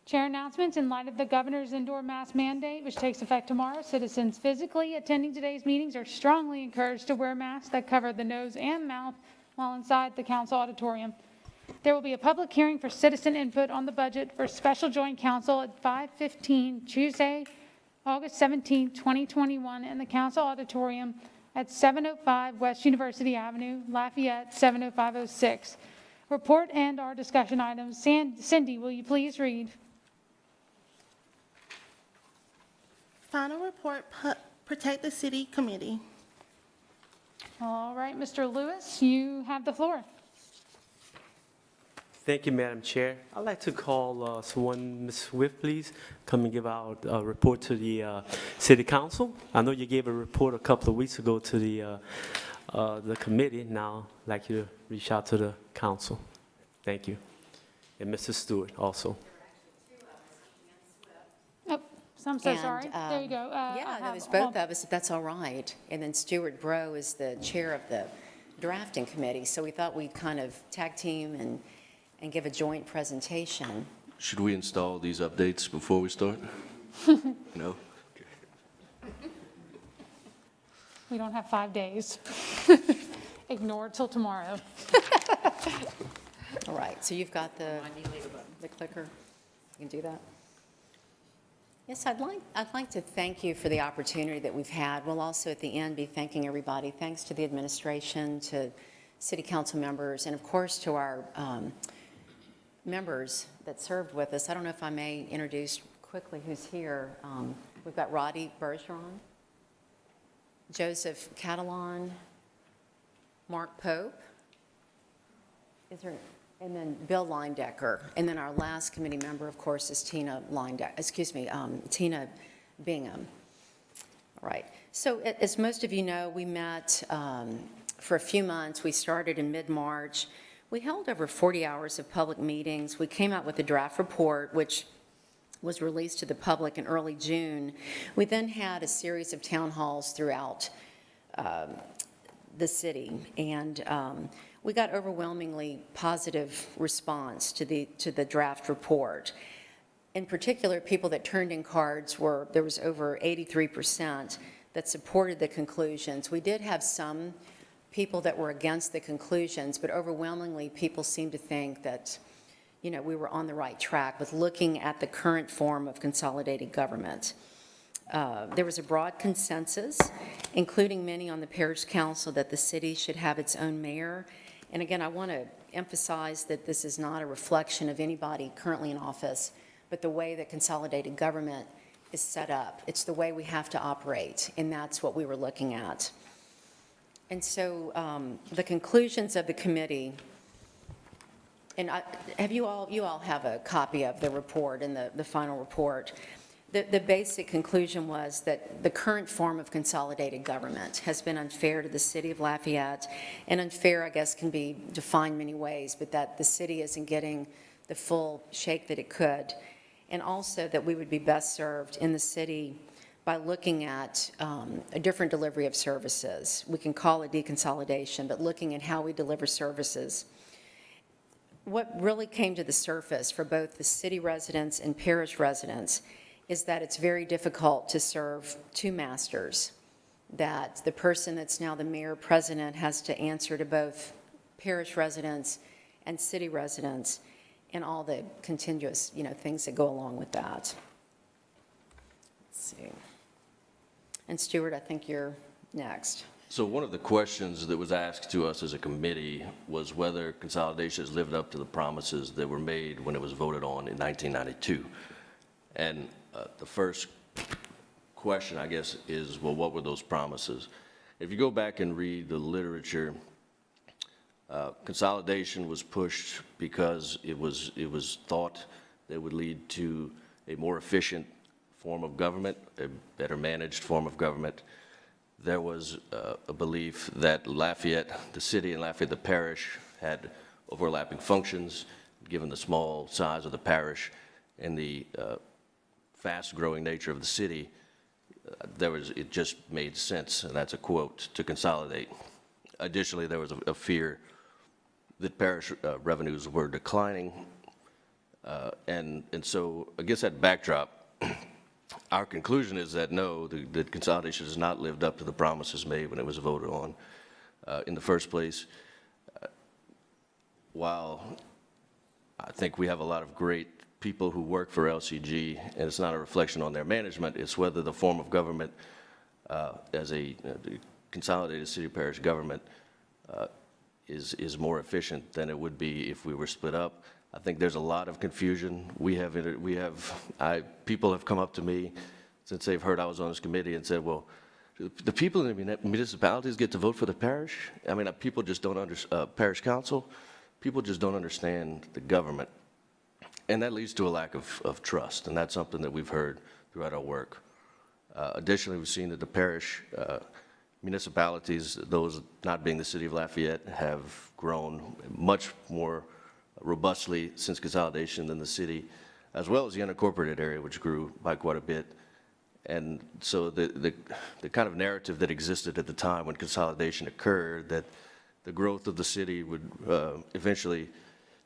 Chair announcements. In light of the governor's indoor mask mandate, which takes effect tomorrow, citizens physically attending today's meetings are strongly encouraged to wear masks that cover the nose and mouth while inside the council auditorium. There will be a public hearing for citizen input on the budget for special joint council at 5:15 Tuesday, August 17, 2021 in the council auditorium at 705 West University Avenue, Lafayette, 70506. Report and our discussion items. Cindy, will you please read? Final report, Protect the City Committee. All right, Mr. Lewis, you have the floor. Thank you, Madam Chair. I'd like to call someone, Ms. Swift, please, come and give out a report to the City Council. I know you gave a report a couple of weeks ago to the committee. Now, I'd like you to reach out to the council. Thank you. And Mr. Stewart also. I'm so sorry. There you go. Yeah, it was both of us, if that's all right. And then Stuart Bro is the chair of the drafting committee, so we thought we'd kind of tag team and give a joint presentation. Should we install these updates before we start? No? Okay. We don't have 5 days. Ignore till tomorrow. All right, so you've got the clicker. You can do that. Yes, I'd like to thank you for the opportunity that we've had. We'll also at the end be thanking everybody. Thanks to the administration, to city council members, and of course to our members that served with us. I don't know if I may introduce quickly who's here. We've got Roddy Bergeron, Joseph Catalan, Mark Pope, and then Bill Leindecker. And then our last committee member, of course, is Tina Bingham. All right. So as most of you know, we met for a few months. We started in mid-March. We held over 40 hours of public meetings. We came out with a draft report, which was released to the public in early June. We then had a series of town halls throughout the city, and we got overwhelmingly positive response to the draft report. In particular, people that turned in cards there was over 83% that supported the conclusions. We did have some people that were against the conclusions, but overwhelmingly people seemed to think that, you know, we were on the right track with looking at the current form of consolidated government. There was a broad consensus, including many on the parish council, that the city should have its own mayor. And again, I want to emphasize that this is not a reflection of anybody currently in office, but the way that consolidated government is set up. It's the way we have to operate, and that's what we were looking at. And so the conclusions of the committee, and you all have a copy of the report and the final report. The basic conclusion was that the current form of consolidated government has been unfair to the city of Lafayette, and unfair, I guess, can be defined many ways, but that the city isn't getting the full shake that it could, and also that we would be best served in the city by looking at a different delivery of services. We can call it deconsolidation, but looking at how we deliver services. What really came to the surface for both the city residents and parish residents is that it's very difficult to serve two masters, that the person that's now the mayor president has to answer to both parish residents and city residents and all the contiguous, things that go along with that. Let's see. And Stuart, I think you're next. So one of the questions that was asked to us as a committee was whether consolidation has lived up to the promises that were made when it was voted on in 1992. And the first question, I guess, is, well, what were those promises? If you go back and read the literature, consolidation was pushed because it was thought that it would lead to a more efficient form of government, a better managed form of government. There was a belief that Lafayette, the city, and Lafayette, the parish, had overlapping functions, given the small size of the parish and the fast-growing nature of the city. It just made sense, and that's a quote, to consolidate. Additionally, there was a fear that parish revenues were declining And so against that backdrop, our conclusion is that no, the consolidation has not lived up to the promises made when it was voted on in the first place. While I think we have a lot of great people who work for LCG, and it's not a reflection on their management, it's whether the form of government as a consolidated city parish government is more efficient than it would be if we were split up. I think there's a lot of confusion. People have come up to me since they've heard I was on this committee and said, well, the people in the municipalities get to vote for the parish? I mean, people just don't understand, parish council, people just don't understand the government. And that leads to a lack of trust, and that's something that we've heard throughout our work. Additionally, we've seen that the parish municipalities, those not being the city of Lafayette, have grown much more robustly since consolidation than the city, as well as the unincorporated area, which grew by quite a bit. And so the kind of narrative that existed at the time when consolidation occurred, that the growth of the city would eventually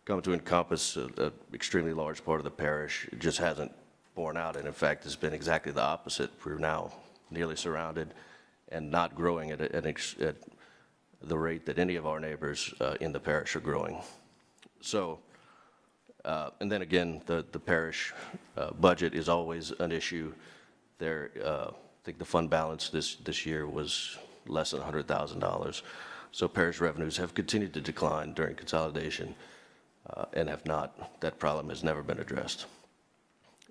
come to encompass an extremely large part of the parish, it just hasn't borne out. And in fact, it's been exactly the opposite. We're now nearly surrounded and not growing at the rate that any of our neighbors in the parish are growing. So, and then again, the parish budget is always an issue. I think the fund balance this year was less than $100,000. So parish revenues have continued to decline during consolidation and have not, that problem has never been addressed.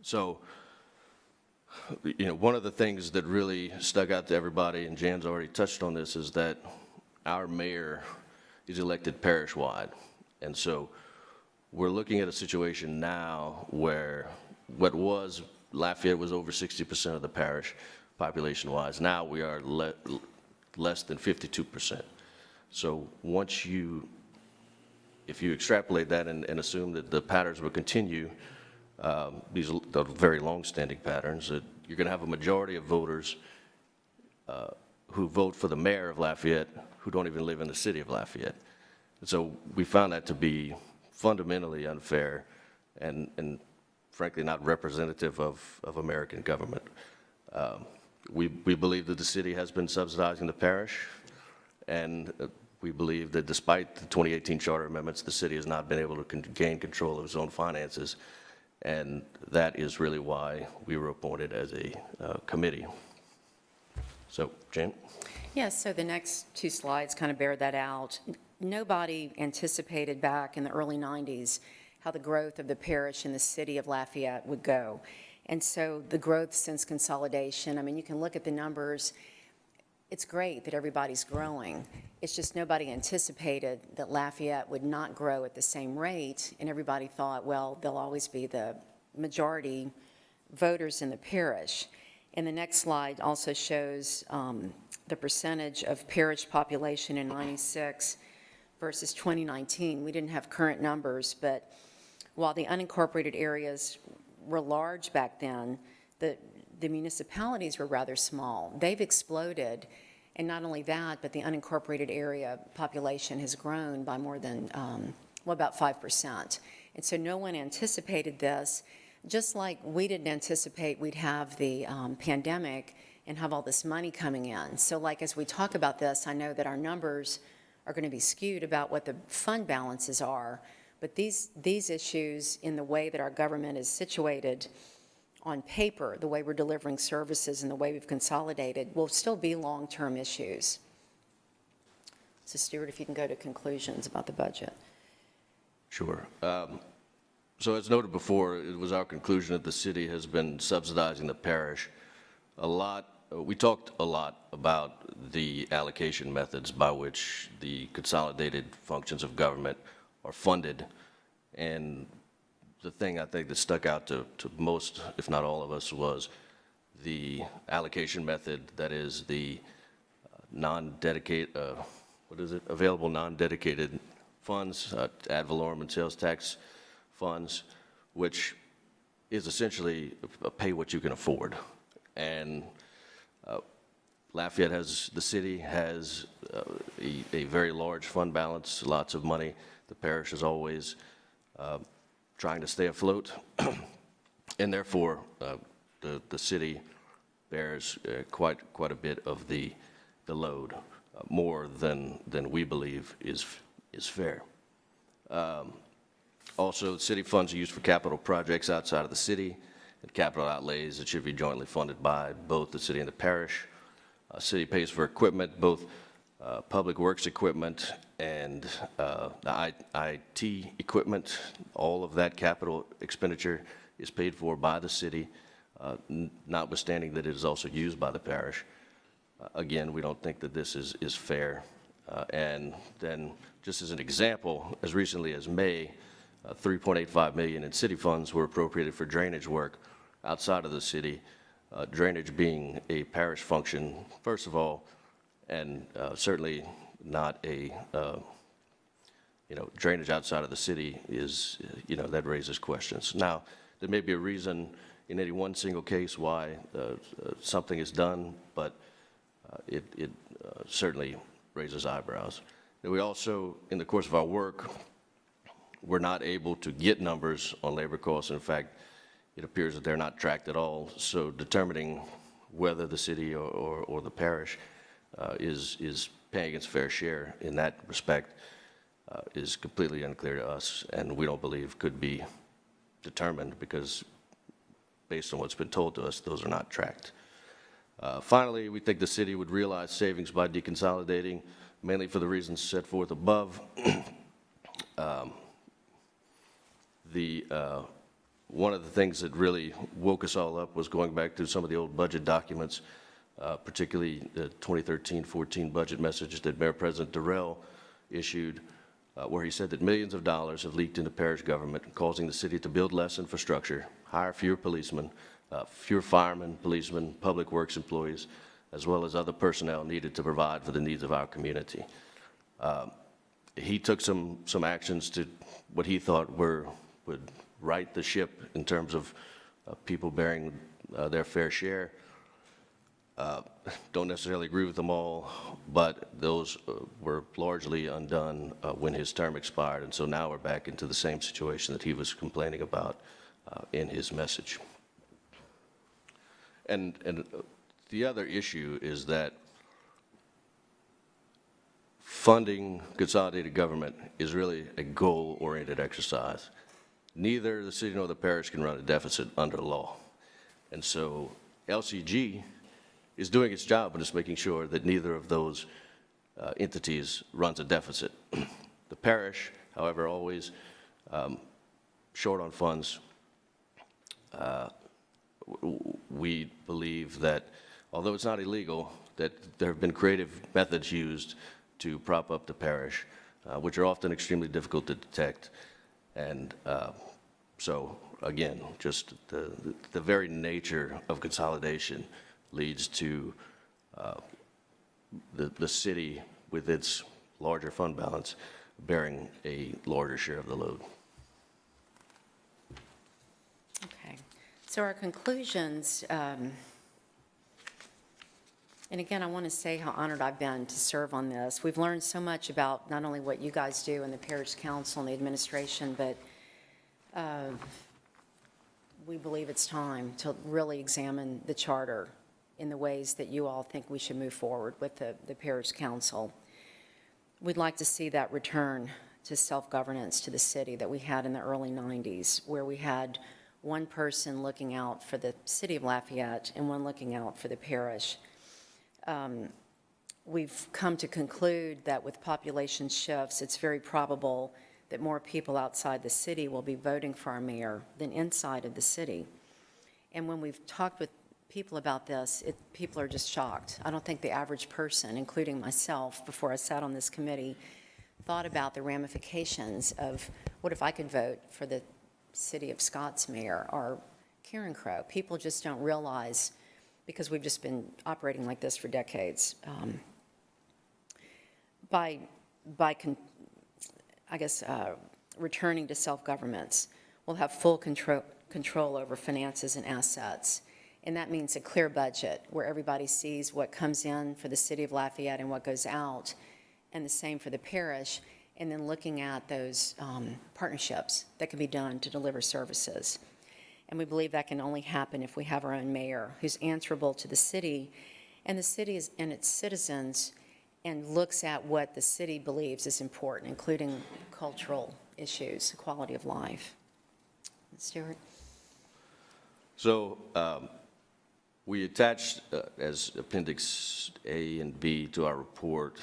So, you know, one of the things that really stuck out to everybody, and Jan's already touched on this, is that our mayor is elected parish-wide. And so we're looking at a situation now where what was Lafayette was over 60% of the parish population-wise. Now we are less than 52%. So if you extrapolate that and assume that the patterns will continue, these are very long-standing patterns, that you're going to have a majority of voters who vote for the mayor of Lafayette who don't even live in the city of Lafayette. And so we found that to be fundamentally unfair and frankly not representative of American government. We believe that the city has been subsidizing the parish, and we believe that despite the 2018 charter amendments, the city has not been able to gain control of its own finances, and that is really why we were appointed as a committee. So, Jan? Yes, so the next two slides kind of bear that out. Nobody anticipated back in the early 90s how the growth of the parish in the city of Lafayette would go. And so the growth since consolidation, I mean, you can look at the numbers. It's great that everybody's growing. It's just nobody anticipated that Lafayette would not grow at the same rate, and everybody thought, well, they'll always be the majority voters in the parish. And the next slide also shows the percentage of parish population in '96 versus 2019. We didn't have current numbers, but while the unincorporated areas were large back then, the municipalities were rather small. They've exploded, and not only that, but the unincorporated area population has grown by more than, well, about 5%. And so no one anticipated this, just like we didn't anticipate we'd have the pandemic and have all this money coming in. So like as we talk about this, I know that our numbers are going to be skewed about what the fund balances are, but these issues in the way that our government is situated on paper, the way we're delivering services and the way we've consolidated, will still be long-term issues. So Stuart, if you can go to conclusions about the budget. Sure. So as noted before, it was our conclusion that the city has been subsidizing the parish a lot. We talked a lot about the allocation methods by which the consolidated functions of government are funded. And the thing I think that stuck out to most, if not all of us, was the allocation method that is the non-dedicated, available non-dedicated funds, ad valorem and sales tax funds, which is essentially a pay what you can afford. And Lafayette the city has a very large fund balance, lots of money. The parish has always trying to stay afloat, and therefore the city bears quite a bit of the load, more than we believe is fair. Also, city funds are used for capital projects outside of the city and capital outlays that should be jointly funded by both the city and the parish. City pays for equipment, both public works equipment and the IT equipment. All of that capital expenditure is paid for by the city, notwithstanding that it is also used by the parish. Again, we don't think that this is fair. And then, just as an example, as recently as May, $3.85 million in city funds were appropriated for drainage work outside of the city, drainage being a parish function, first of all, and certainly not a, drainage outside of the city is, that raises questions. Now, there may be a reason in any one single case why something is done, but it certainly raises eyebrows. And we also, in the course of our work, we're not able to get numbers on labor costs. In fact, it appears that they're not tracked at all. So determining whether the city or the parish is paying its fair share in that respect is completely unclear to us, and we don't believe could be determined because, based on what's been told to us, those are not tracked. Finally, we think the city would realize savings by deconsolidating, mainly for the reasons set forth above. One of the things that really woke us all up was going back to some of the old budget documents, particularly the 2013-14 budget message that Mayor President Durrell issued, where he said that millions of dollars have leaked into parish government, causing the city to build less infrastructure, hire fewer policemen, fewer firemen, policemen, public works employees, as well as other personnel needed to provide for the needs of our community. He took some actions to what he thought would right the ship in terms of people bearing their fair share. Don't necessarily agree with them all, but those were largely undone when his term expired, and so now we're back into the same situation that he was complaining about in his message. And the other issue is that funding consolidated government is really a goal-oriented exercise. Neither the city nor the parish can run a deficit under law. And so LCG is doing its job, but it's making sure that neither of those entities runs a deficit. The parish, however, always short on funds. We believe that, although it's not illegal, that there have been creative methods used to prop up the parish, which are often extremely difficult to detect. And so, again, just the very nature of consolidation leads to the city, with its larger fund balance, bearing a larger share of the load. Okay. So our conclusions, and again, I want to say how honored I've been to serve on this. We've learned so much about not only what you guys do in the parish council and the administration, but we believe it's time to really examine the charter in the ways that you all think we should move forward with the parish council. We'd like to see that return to self-governance to the city that we had in the early 90s, where we had one person looking out for the city of Lafayette and one looking out for the parish. We've come to conclude that with population shifts, it's very probable that more people outside the city will be voting for our mayor than inside of the city. And when we've talked with people about this, people are just shocked. I don't think the average person, including myself, before I sat on this committee, thought about the ramifications of what if I could vote for the city of Scott's mayor or Karen Crow. People just don't realize, because we've just been operating like this for decades. Returning to self-governments, we'll have full control over finances and assets. And that means a clear budget where everybody sees what comes in for the city of Lafayette and what goes out, and the same for the parish. and then looking at those partnerships that can be done to deliver services. And we believe that can only happen if we have our own mayor who's answerable to the city and the city and its citizens, and looks at what the city believes is important, including cultural issues, quality of life. Stuart? So we attached as Appendix A and B to our report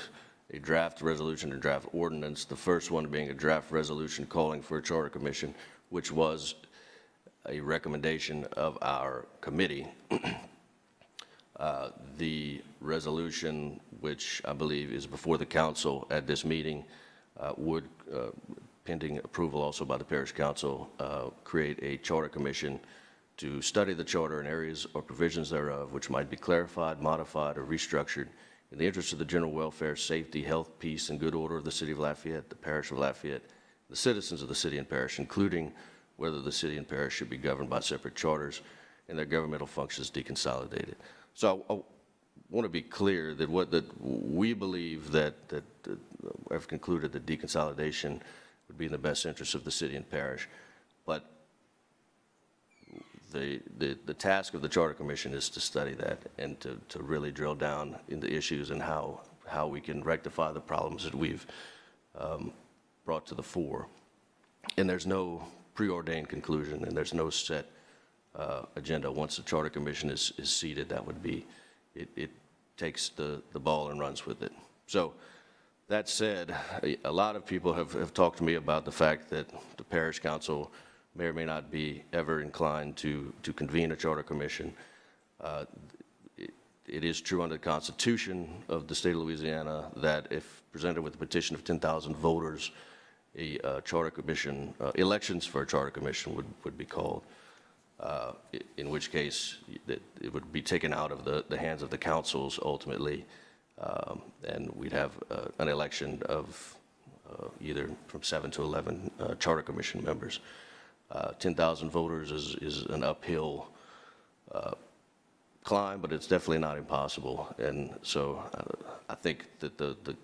a draft resolution and draft ordinance, the first one being a draft resolution calling for a charter commission, which was a recommendation of our committee. The resolution, which I believe is before the council at this meeting, would, pending approval also by the parish council, create a charter commission to study the charter and areas or provisions thereof which might be clarified, modified, or restructured in the interest of the general welfare, safety, health, peace, and good order of the city of Lafayette, the parish of Lafayette, the citizens of the city and parish, including whether the city and parish should be governed by separate charters and their governmental functions deconsolidated. So I want to be clear that we believe that I've concluded that deconsolidation would be in the best interest of the city and parish, but the task of the Charter Commission is to study that and to really drill down into issues and how we can rectify the problems that we've brought to the fore. And there's no preordained conclusion, and there's no set agenda. Once the Charter Commission is seated, that would be, it takes the ball and runs with it. So that said, a lot of people have talked to me about the fact that the parish council may or may not be ever inclined to convene a charter commission. It is true under the Constitution of the state of Louisiana that if presented with a petition of 10,000 voters, a charter commission, elections for a charter commission would be called, in which case it would be taken out of the hands of the councils ultimately, and we'd have an election of either from 7 to 11 charter commission members. 10,000 voters is an uphill climb, but it's definitely not impossible. And so I think that the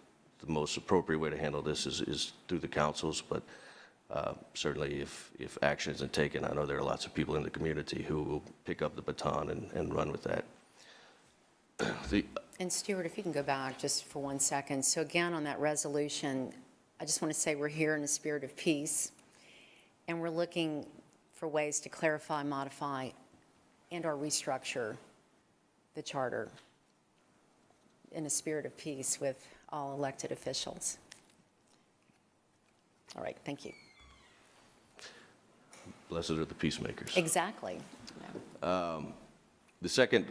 most appropriate way to handle this is through the councils, but certainly if action isn't taken, I know there are lots of people in the community who will pick up the baton and run with that. And Stuart, if you can go back just for 1 second. So again, on that resolution, I just want to say we're here in a spirit of peace, and we're looking for ways to clarify, modify, and/or restructure the charter in a spirit of peace with all elected officials. All right, thank you. Blessed are the peacemakers. Exactly. The second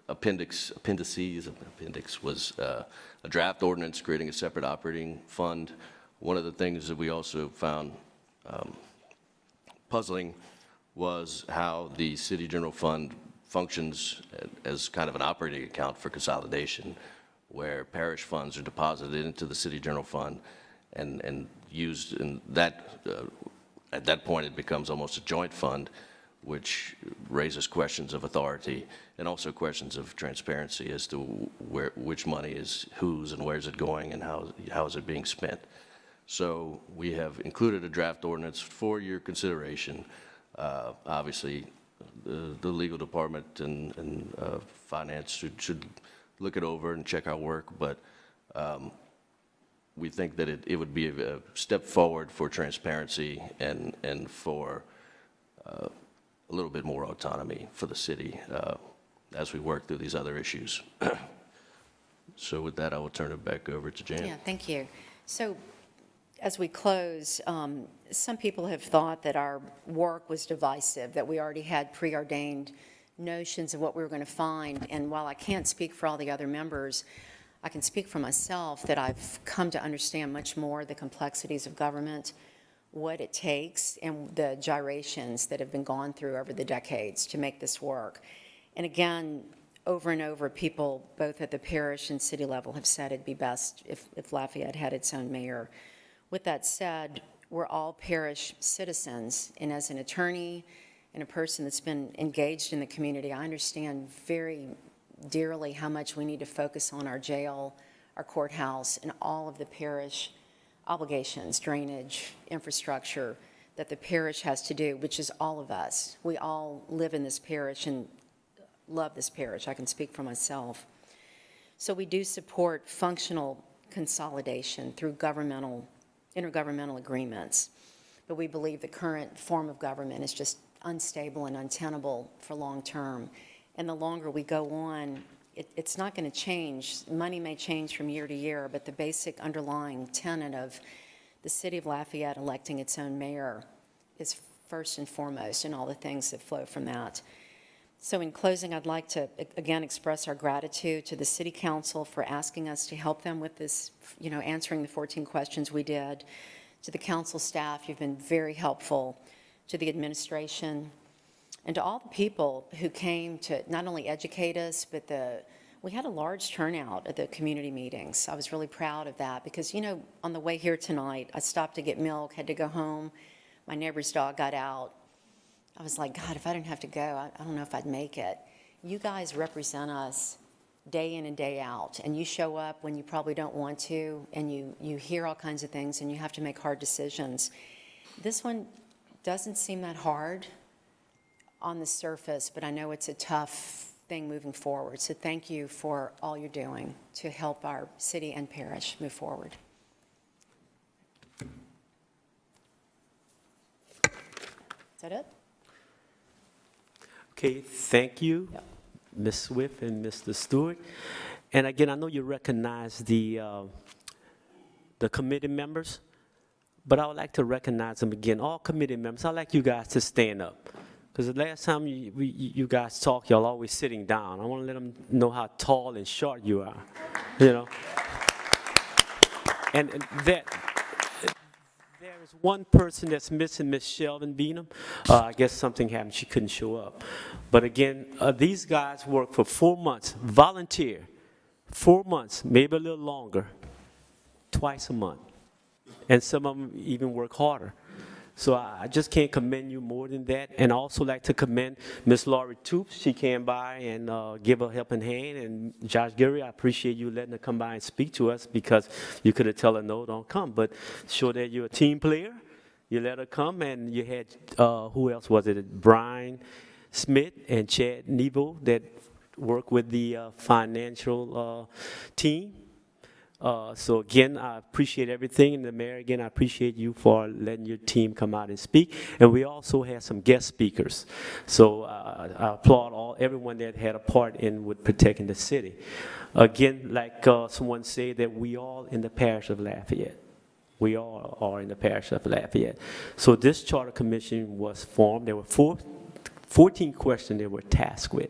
appendix was a draft ordinance creating a separate operating fund. One of the things that we also found puzzling was how the city general fund functions as kind of an operating account for consolidation, where parish funds are deposited into the city general fund and used in that, at that point it becomes almost a joint fund, which raises questions of authority and also questions of transparency as to which money is whose and where is it going and how is it being spent. So we have included a draft ordinance for your consideration. Obviously, the legal department and finance should look it over and check our work, but we think that it would be a step forward for transparency and for a little bit more autonomy for the city as we work through these other issues. So with that, I will turn it back over to Jan. Yeah, thank you. So as we close, some people have thought that our work was divisive, that we already had preordained notions of what we were going to find. And while I can't speak for all the other members, I can speak for myself that I've come to understand much more the complexities of government, what it takes, and the gyrations that have been gone through over the decades to make this work. And again, over and over, people both at the parish and city level have said it'd be best if Lafayette had its own mayor. With that said, we're all parish citizens, and as an attorney and a person that's been engaged in the community, I understand very dearly how much we need to focus on our jail, our courthouse, and all of the parish obligations, drainage, infrastructure that the parish has to do, which is all of us. We all live in this parish and love this parish. I can speak for myself. So we do support functional consolidation through intergovernmental agreements. But we believe the current form of government is just unstable and untenable for long term. And the longer we go on, it's not going to change. Money may change from year to year, but the basic underlying tenet of the city of Lafayette electing its own mayor is first and foremost, and all the things that flow from that. So in closing, I'd like to, again, express our gratitude to the City Council for asking us to help them with this, answering the 14 questions we did. To the council staff, you've been very helpful. To the administration, and to all the people who came to not only educate us, but we had a large turnout at the community meetings. I was really proud of that because, on the way here tonight, I stopped to get milk, had to go home. My neighbor's dog got out. I was like, God, if I didn't have to go, I don't know if I'd make it. You guys represent us day in and day out, and you show up when you probably don't want to, and you hear all kinds of things, and you have to make hard decisions. This one doesn't seem that hard on the surface, but I know it's a tough thing moving forward. So thank you for all you're doing to help our city and parish move forward. Is that it? Okay, thank you, Ms. Swift and Mr. Stewart. And again, I know you recognize the committee members, but I would like to recognize them again. All committee members, I'd like you guys to stand up. Because the last time you guys talk, y'all always sitting down. I want to let them know how tall and short you are, And that there is one person that's missing, Miss Shelvin Beanham. I guess something happened. She couldn't show up. But again, these guys work for 4 months, volunteer, 4 months, maybe a little longer, twice a month. And some of them even work harder. So I just can't commend you more than that. And I also like to commend Miss Laurie Toops. She came by and give a helping hand. And Josh Gary, I appreciate you letting her come by and speak to us because you could have told her, no, don't come. But show that you're a team player. You let her come. And you had, who else was it? Brian Smith and Chad Nebo that work with the financial team. So again, I appreciate everything, and the mayor, again, I appreciate you for letting your team come out and speak. And we also had some guest speakers. So I applaud everyone that had a part in with protecting the city. Again, like someone said, that we all in the parish of Lafayette. We all are in the parish of Lafayette. So this charter commission was formed. There were 14 questions they were tasked with.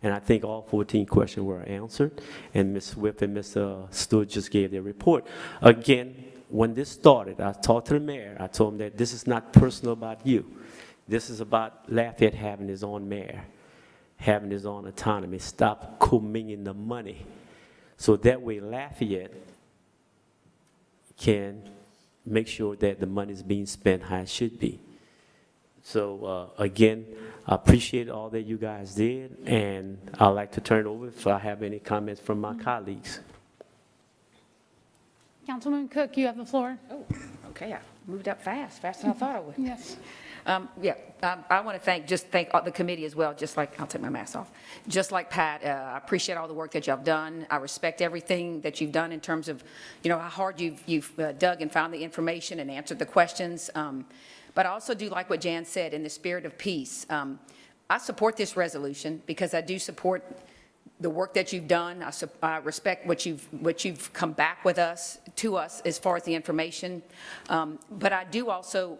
And I think all 14 questions were answered. And Ms. Swift and Mr. Stewart just gave their report. Again, when this started, I talked to the mayor. I told him that this is not personal about you. This is about Lafayette having his own mayor, having his own autonomy. Stop commingling the money. So that way Lafayette can make sure that the money is being spent how it should be. So again, I appreciate all that you guys did, and I'd like to turn it over if I have any comments from my colleagues. Councilwoman Cook, you have the floor. Oh, okay, I moved up faster than I thought I would. Yes. I want to thank the committee as well, just like, I'll take my mask off. Just like Pat, I appreciate all the work that y'all done. I respect everything that you've done in terms of, how hard you've dug and found the information and answered the questions. But I also do like what Jan said, in the spirit of peace. I support this resolution because I do support the work that you've done. I respect what you've come back with us, to us, as far as the information. But I do also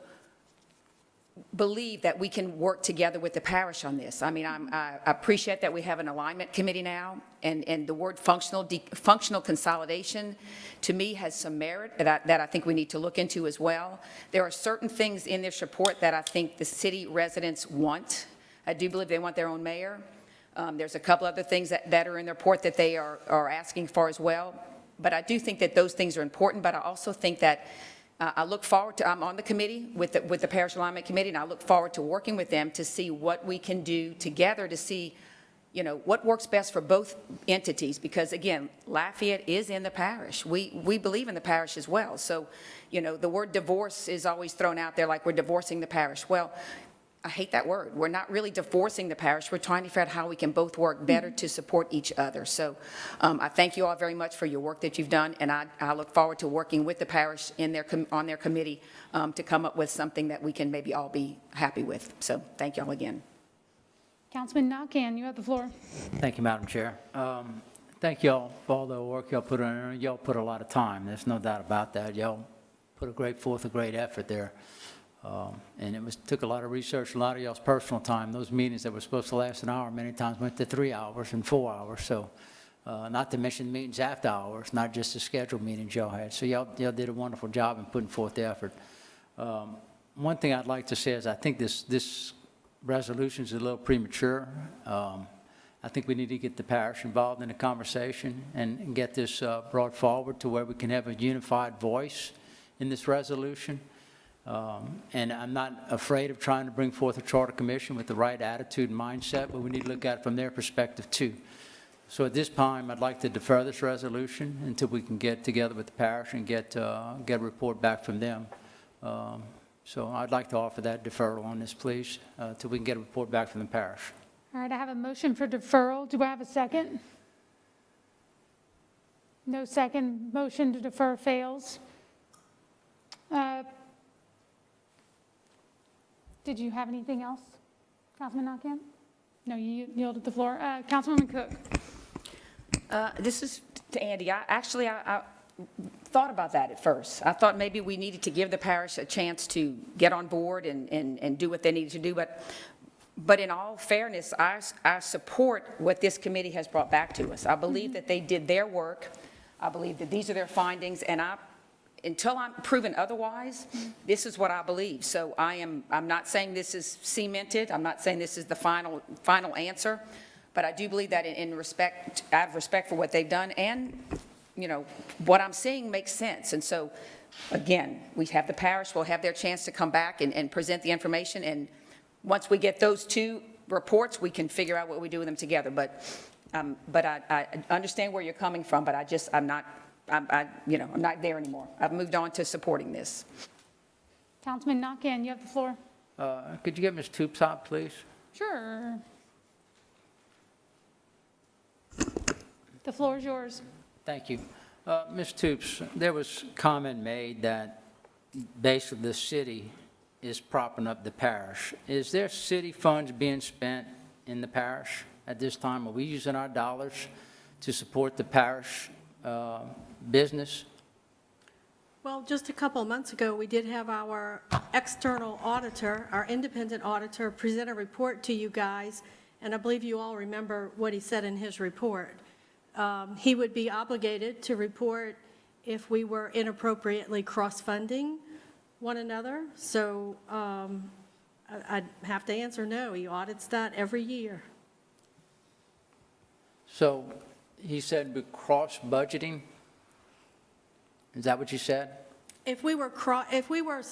believe that we can work together with the parish on this. I mean, I appreciate that we have an alignment committee now, and the word functional consolidation, to me, has some merit that I think we need to look into as well. There are certain things in this report that I think the city residents want. I do believe they want their own mayor. There's a couple other things that are in the report that they are asking for as well. But I do think that those things are important, but I also think that I look forward to, I'm on the committee with the Parish Alignment Committee, and I look forward to working with them to see what we can do together to see you know, what works best for both entities, because again, Lafayette is in the parish. We believe in the parish as well. So, you know, the word divorce is always thrown out there like we're divorcing the parish. Well, I hate that word. We're not really divorcing the parish. We're trying to figure out how we can both work better to support each other. So I thank you all very much for your work that you've done, and I look forward to working with the parish in on their committee to come up with something that we can maybe all be happy with. So thank you all again. Councilman Nakhan, you have the floor. Thank you, Madam Chair. Thank y'all for all the work y'all put in. Y'all put a lot of time. There's no doubt about that. Y'all put a great effort there. And it took a lot of research, a lot of y'all's personal time. Those meetings that were supposed to last an hour many times went to 3 hours and 4 hours. So not to mention meetings after hours, not just the scheduled meetings y'all had. So y'all did a wonderful job in putting forth the effort. One thing I'd like to say is I think this resolution is a little premature. I think we need to get the parish involved in the conversation and get this brought forward to where we can have a unified voice in this resolution. And I'm not afraid of trying to bring forth a charter commission with the right attitude and mindset, but we need to look at it from their perspective too. So at this time, I'd like to defer this resolution until we can get together with the parish and get a report back from them. So I'd like to offer that deferral on this, please, till we can get a report back from the parish. All right, I have a motion for deferral. Do I have a second? No second. Motion to defer fails. Did you have anything else, Councilman Nakhan? No, you yielded the floor. Councilwoman Cook. This is to Andy. I thought about that at first. I thought maybe we needed to give the parish a chance to get on board and do what they needed to do. But in all fairness, I support what this committee has brought back to us. I believe that they did their work. I believe that these are their findings, and until I'm proven otherwise, this is what I believe. So I'm not saying this is cemented. I'm not saying this is the final answer, but I do believe that out of respect for what they've done, and you know, what I'm seeing makes sense. And so, again, we have the parish will have their chance to come back and present the information, and once we get those two reports, we can figure out what we do with them together. But I understand where you're coming from, but I'm not there anymore. I've moved on to supporting this. Councilman Nakhan, you have the floor. Could you get Ms. Toopsop, please? Sure. The floor is yours. Thank you. Ms. Toops, there was comment made that basically the city is propping up the parish. Is there city funds being spent in the parish at this time? Are we using our dollars to support the parish business? Well, just a couple of months ago, we did have our external auditor, our independent auditor, present a report to you guys, and I believe you all remember what he said in his report. He would be obligated to report if we were inappropriately cross-funding one another, so I'd have to answer no. He audits that every year. So he said we're cross-budgeting? Is that what you said? If we were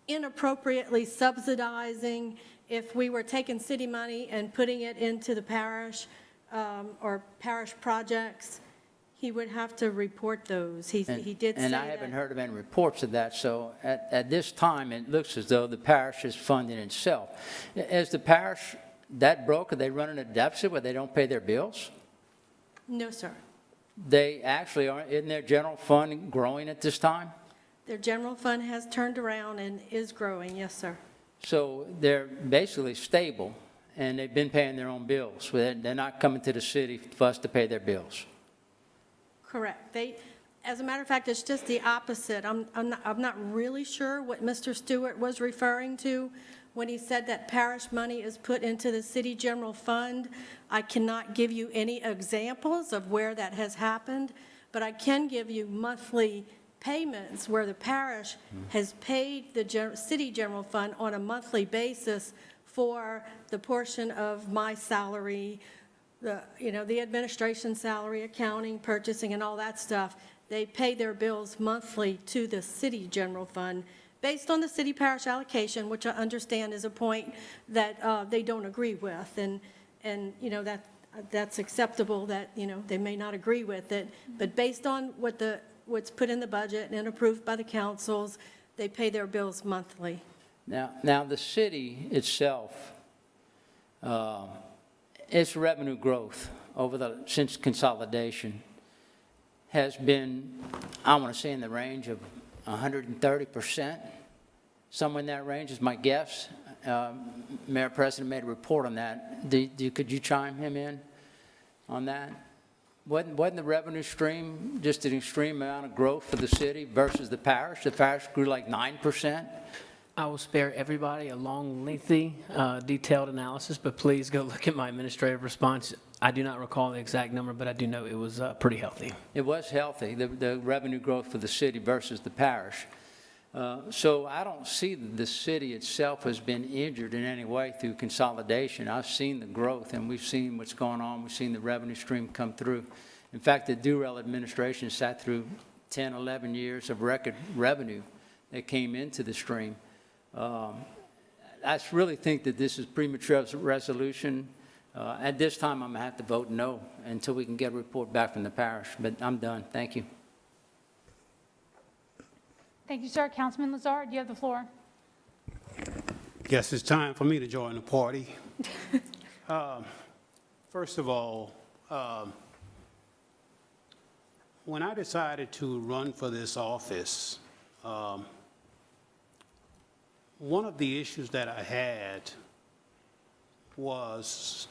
inappropriately subsidizing, if we were taking city money and putting it into the parish or parish projects, he would have to report those. He did say that. And I haven't heard of any reports of that, so at this time, it looks as though the parish is funding itself. Is the parish that broke? Are they running a deficit where they don't pay their bills? No, sir. They actually are, isn't their general fund growing at this time? Their general fund has turned around and is growing, yes, sir. So they're basically stable, and they've been paying their own bills. They're not coming to the city for us to pay their bills. Correct. As a matter of fact, it's just the opposite. I'm not really sure what Mr. Stewart was referring to when he said that parish money is put into the city general fund. I cannot give you any examples of where that has happened, but I can give you monthly payments where the parish has paid the city general fund on a monthly basis for the portion of my salary, the administration salary, accounting, purchasing, and all that stuff. They pay their bills monthly to the city general fund based on the city parish allocation, which I understand is a point that they don't agree with. And that that's acceptable, that, they may not agree with it, but based on what's put in the budget and approved by the councils, they pay their bills monthly. Now the city itself, its revenue growth since consolidation has been, I want to say, in the range of 130%. Somewhere in that range is my guess. Mayor President made a report on that. Could you chime him in on that? Wasn't the revenue stream just an extreme amount of growth for the city versus the parish? The parish grew like 9%. I will spare everybody a long, lengthy, detailed analysis, but please go look at my administrative response. I do not recall the exact number, but I do know it was pretty healthy. It was healthy, the revenue growth for the city versus the parish. So I don't see that the city itself has been injured in any way through consolidation. I've seen the growth, and we've seen what's going on. We've seen the revenue stream come through. In fact, the Durrell administration sat through 10, 11 years of record revenue that came into the stream. I really think that this is premature resolution. At this time, I'm going to have to vote no until we can get a report back from the parish, but I'm done. Thank you. Thank you, sir. Councilman Lazard, you have the floor. Guess it's time for me to join the party. First of all, when I decided to run for this office, one of the issues that I had was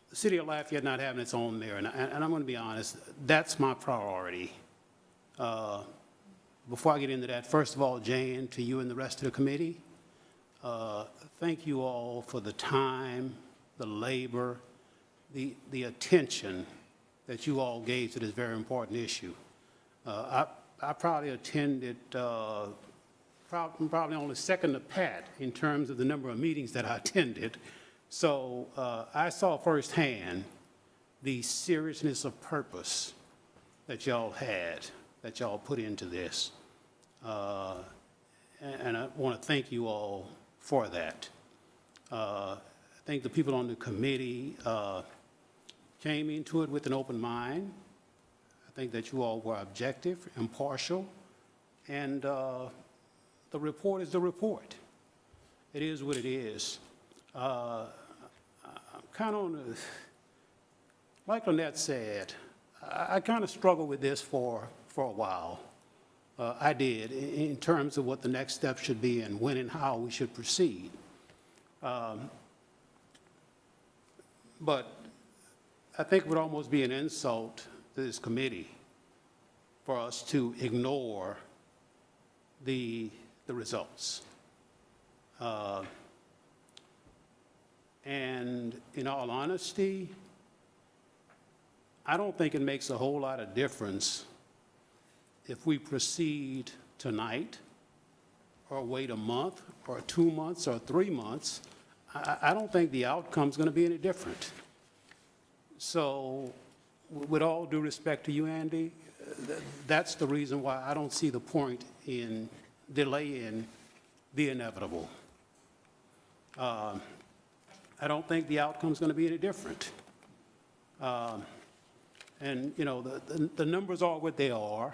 the city of Lafayette not having its own mayor, and I'm going to be honest, that's my priority. Before I get into that, first of all, Jan, to you and the rest of the committee, thank you all for the time, the labor, the attention that you all gave to this very important issue. I probably attended probably only second to Pat in terms of the number of meetings that I attended. So I saw firsthand the seriousness of purpose that y'all had, that y'all put into this. And I want to thank you all for that. I think the people on the committee came into it with an open mind. I think that you all were objective, impartial, and the report is the report. It is what it is. I'm kind of on the, like Lynette said, I kind of struggled with this for a while. I did, in terms of what the next step should be and when and how we should proceed. But I think it would almost be an insult to this committee for us to ignore the results. And in all honesty, I don't think it makes a whole lot of difference if we proceed tonight or wait a month or 2 months or 3 months. I don't think the outcome's going to be any different. So with all due respect to you, Andy, that's the reason why I don't see the point in delaying the inevitable. I don't think the outcome's going to be any different. And, you know, the numbers are what they are.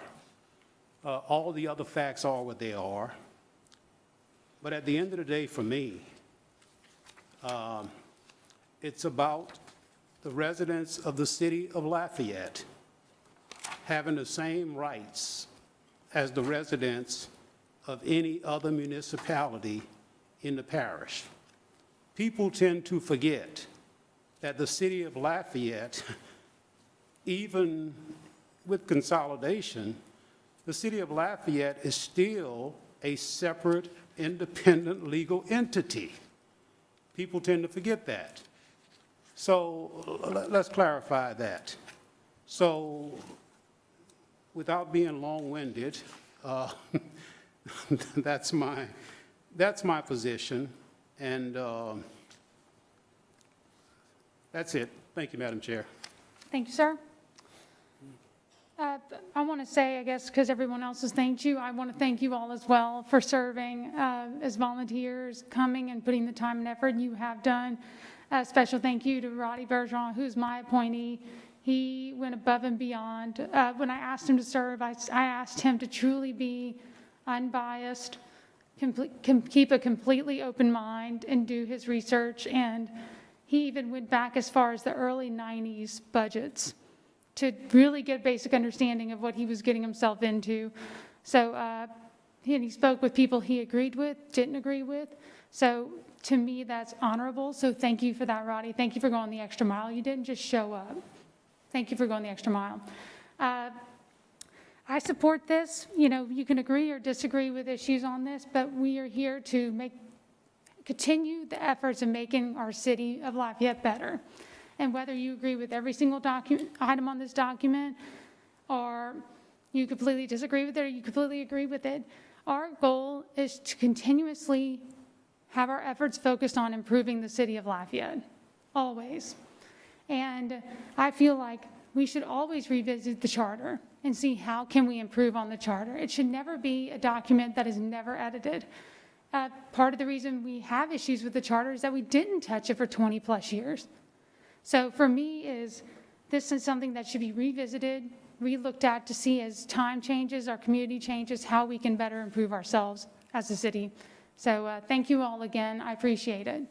All the other facts are what they are. But at the end of the day, for me, it's about the residents of the city of Lafayette having the same rights as the residents of any other municipality in the parish. People tend to forget that the city of Lafayette, even with consolidation, the city of Lafayette is still a separate, independent legal entity. People tend to forget that. So let's clarify that. So without being long-winded, that's my position, and that's it. Thank you, Madam Chair. Thank you, sir. I want to say, I guess, because everyone else has thanked you, I want to thank you all as well for serving as volunteers, coming and putting the time and effort you have done. A special thank you to Roddy Bergeron, who's my appointee. He went above and beyond. When I asked him to serve, I asked him to truly be unbiased, keep a completely open mind, and do his research. And he even went back as far as the early 90s budgets to really get a basic understanding of what he was getting himself into. So he spoke with people he agreed with, didn't agree with. So to me, that's honorable. So thank you for that, Roddy. Thank you for going the extra mile. You didn't just show up. Thank you for going the extra mile. I support this. You know, you can agree or disagree with issues on this, but we are here to continue the efforts of making our city of Lafayette better. And whether you agree with every single item on this document, or you completely disagree with it, or you completely agree with it, our goal is to continuously have our efforts focused on improving the city of Lafayette, always. And I feel like we should always revisit the charter and see how can we improve on the charter. It should never be a document that is never edited. Part of the reason we have issues with the charter is that we didn't touch it for 20 plus years. So for me, this is something that should be revisited, re-looked at to see as time changes, our community changes, how we can better improve ourselves as a city. So thank you all again. I appreciate it.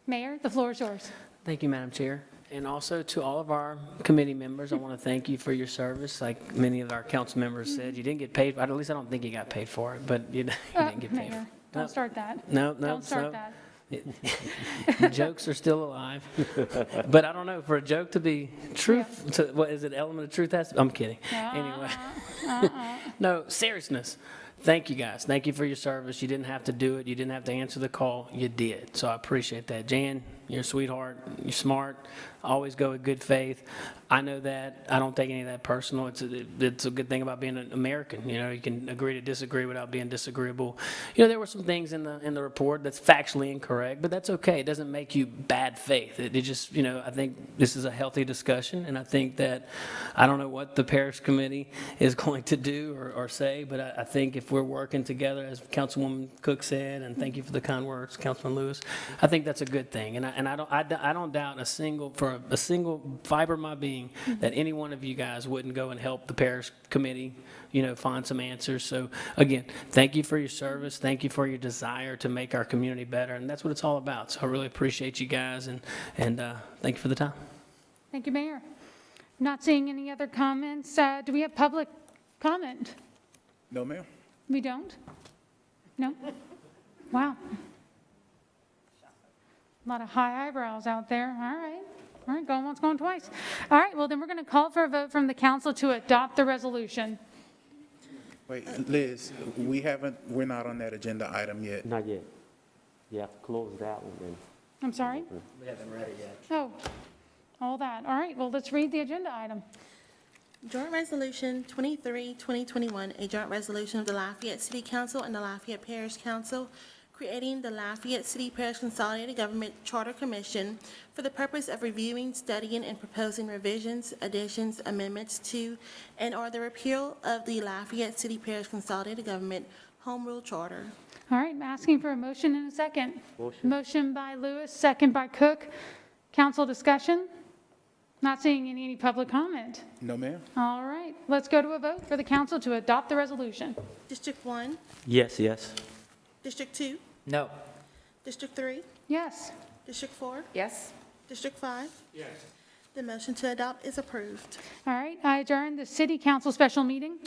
Mayor, the floor is yours. Thank you, Madam Chair. And also to all of our committee members, I want to thank you for your service. Like many of our council members said, you didn't get paid, at least I don't think you got paid for it, but you didn't get paid. Mayor, don't start that. No. Don't start that. Jokes are still alive. But I don't know, for a joke to be truth, what is it, element of truth? I'm kidding. Anyway. No, seriousness. Thank you, guys. Thank you for your service. You didn't have to do it. You didn't have to answer the call. You did. So I appreciate that. Jan, you're a sweetheart. You're smart. Always go with good faith. I know that. I don't take any of that personal. It's a good thing about being an American. You know, you can agree to disagree without being disagreeable. You know, there were some things in the report that's factually incorrect, but that's okay. It doesn't make you bad faith. It just, you know, I think this is a healthy discussion, and I think that I don't know what the parish committee is going to do or say, but I think if we're working together, as Councilwoman Cook said, and thank you for the kind words, Councilman Lewis, I think that's a good thing. And I don't doubt a single fiber of my being that any one of you guys wouldn't go and help the parish committee, you know, find some answers. So again, thank you for your service. Thank you for your desire to make our community better. And that's what it's all about. So I really appreciate you guys, and thank you for the time. Thank you, Mayor. Not seeing any other comments. Do we have public comment? No, ma'am. We don't? No? Wow. A lot of high eyebrows out there. All right, going once, going twice. All right, well, then we're going to call for a vote from the council to adopt the resolution. Wait, Liz, we're not on that agenda item yet. Not yet. You have to close that one then. I'm sorry? We haven't read it yet. Oh, all that. All right, well, let's read the agenda item. Joint Resolution 23-2021, a joint resolution of the Lafayette City Council and the Lafayette Parish Council creating the Lafayette City Parish Consolidated Government Charter Commission for the purpose of reviewing, studying, and proposing revisions, additions, amendments to, and/or the repeal of the Lafayette City Parish Consolidated Government Home Rule Charter. All right, I'm asking for a motion and a second. Motion. Motion by Lewis, second by Cook. Council discussion? Not seeing any public comment. No, ma'am. All right, let's go to a vote for the council to adopt the resolution. District 1, Yes. District 2, No. District 3, Yes. District 4, Yes? District 5. Yes. The motion to adopt is approved. All right, I adjourn the city council special meeting.